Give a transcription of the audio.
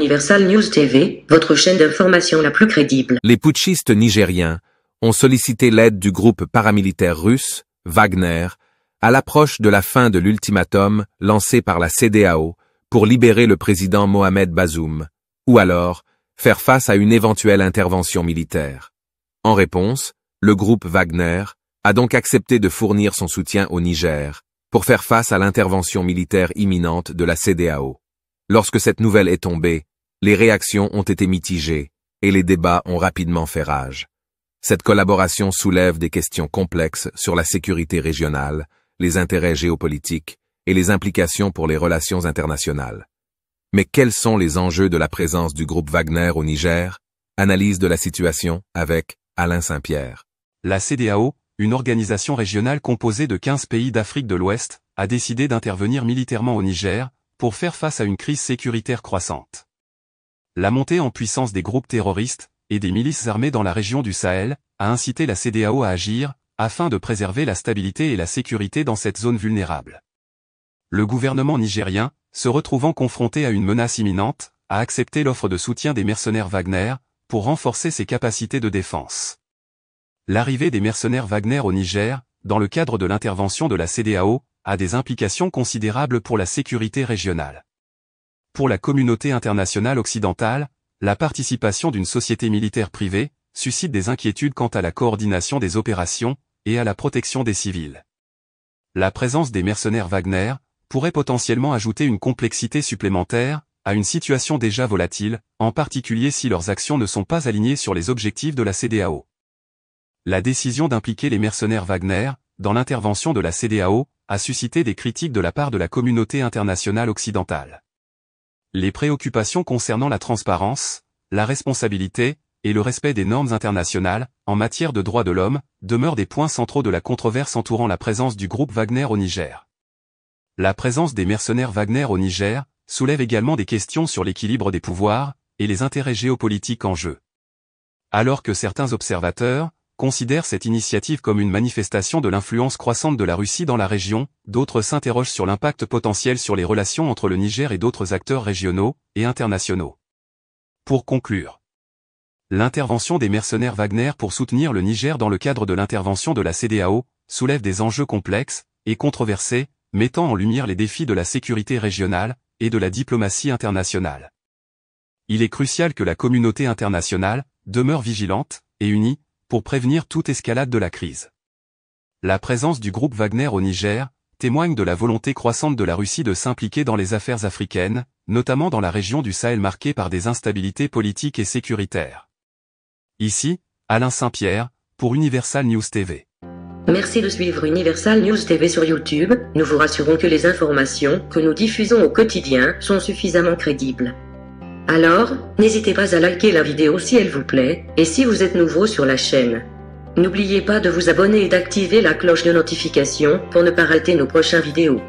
Universal News TV, votre chaîne d'information la plus crédible. Les putschistes nigériens ont sollicité l'aide du groupe paramilitaire russe, Wagner, à l'approche de la fin de l'ultimatum lancé par la CEDEAO pour libérer le président Mohamed Bazoum, ou alors faire face à une éventuelle intervention militaire. En réponse, le groupe Wagner a donc accepté de fournir son soutien au Niger pour faire face à l'intervention militaire imminente de la CEDEAO. Lorsque cette nouvelle est tombée, les réactions ont été mitigées et les débats ont rapidement fait rage. Cette collaboration soulève des questions complexes sur la sécurité régionale, les intérêts géopolitiques et les implications pour les relations internationales. Mais quels sont les enjeux de la présence du groupe Wagner au Niger? Analyse de la situation avec Alain Saint-Pierre. La CEDEAO, une organisation régionale composée de 15 pays d'Afrique de l'Ouest, a décidé d'intervenir militairement au Niger pour faire face à une crise sécuritaire croissante. La montée en puissance des groupes terroristes et des milices armées dans la région du Sahel a incité la CEDEAO à agir afin de préserver la stabilité et la sécurité dans cette zone vulnérable. Le gouvernement nigérien, se retrouvant confronté à une menace imminente, a accepté l'offre de soutien des mercenaires Wagner pour renforcer ses capacités de défense. L'arrivée des mercenaires Wagner au Niger, dans le cadre de l'intervention de la CEDEAO, a des implications considérables pour la sécurité régionale. Pour la communauté internationale occidentale, la participation d'une société militaire privée suscite des inquiétudes quant à la coordination des opérations et à la protection des civils. La présence des mercenaires Wagner pourrait potentiellement ajouter une complexité supplémentaire à une situation déjà volatile, en particulier si leurs actions ne sont pas alignées sur les objectifs de la CEDEAO. La décision d'impliquer les mercenaires Wagner dans l'intervention de la CEDEAO a suscité des critiques de la part de la communauté internationale occidentale. Les préoccupations concernant la transparence, la responsabilité et le respect des normes internationales en matière de droits de l'homme demeurent des points centraux de la controverse entourant la présence du groupe Wagner au Niger. La présence des mercenaires Wagner au Niger soulève également des questions sur l'équilibre des pouvoirs et les intérêts géopolitiques en jeu. Alors que certains observateurs considèrent cette initiative comme une manifestation de l'influence croissante de la Russie dans la région, d'autres s'interrogent sur l'impact potentiel sur les relations entre le Niger et d'autres acteurs régionaux et internationaux. Pour conclure, l'intervention des mercenaires Wagner pour soutenir le Niger dans le cadre de l'intervention de la CEDEAO soulève des enjeux complexes et controversés, mettant en lumière les défis de la sécurité régionale et de la diplomatie internationale. Il est crucial que la communauté internationale demeure vigilante et unie pour prévenir toute escalade de la crise. La présence du groupe Wagner au Niger témoigne de la volonté croissante de la Russie de s'impliquer dans les affaires africaines, notamment dans la région du Sahel marquée par des instabilités politiques et sécuritaires. Ici, Alain Saint-Pierre, pour Universal News TV. Merci de suivre Universal News TV sur YouTube, nous vous rassurons que les informations que nous diffusons au quotidien sont suffisamment crédibles. Alors, n'hésitez pas à liker la vidéo si elle vous plaît, et si vous êtes nouveau sur la chaîne. N'oubliez pas de vous abonner et d'activer la cloche de notification pour ne pas rater nos prochaines vidéos.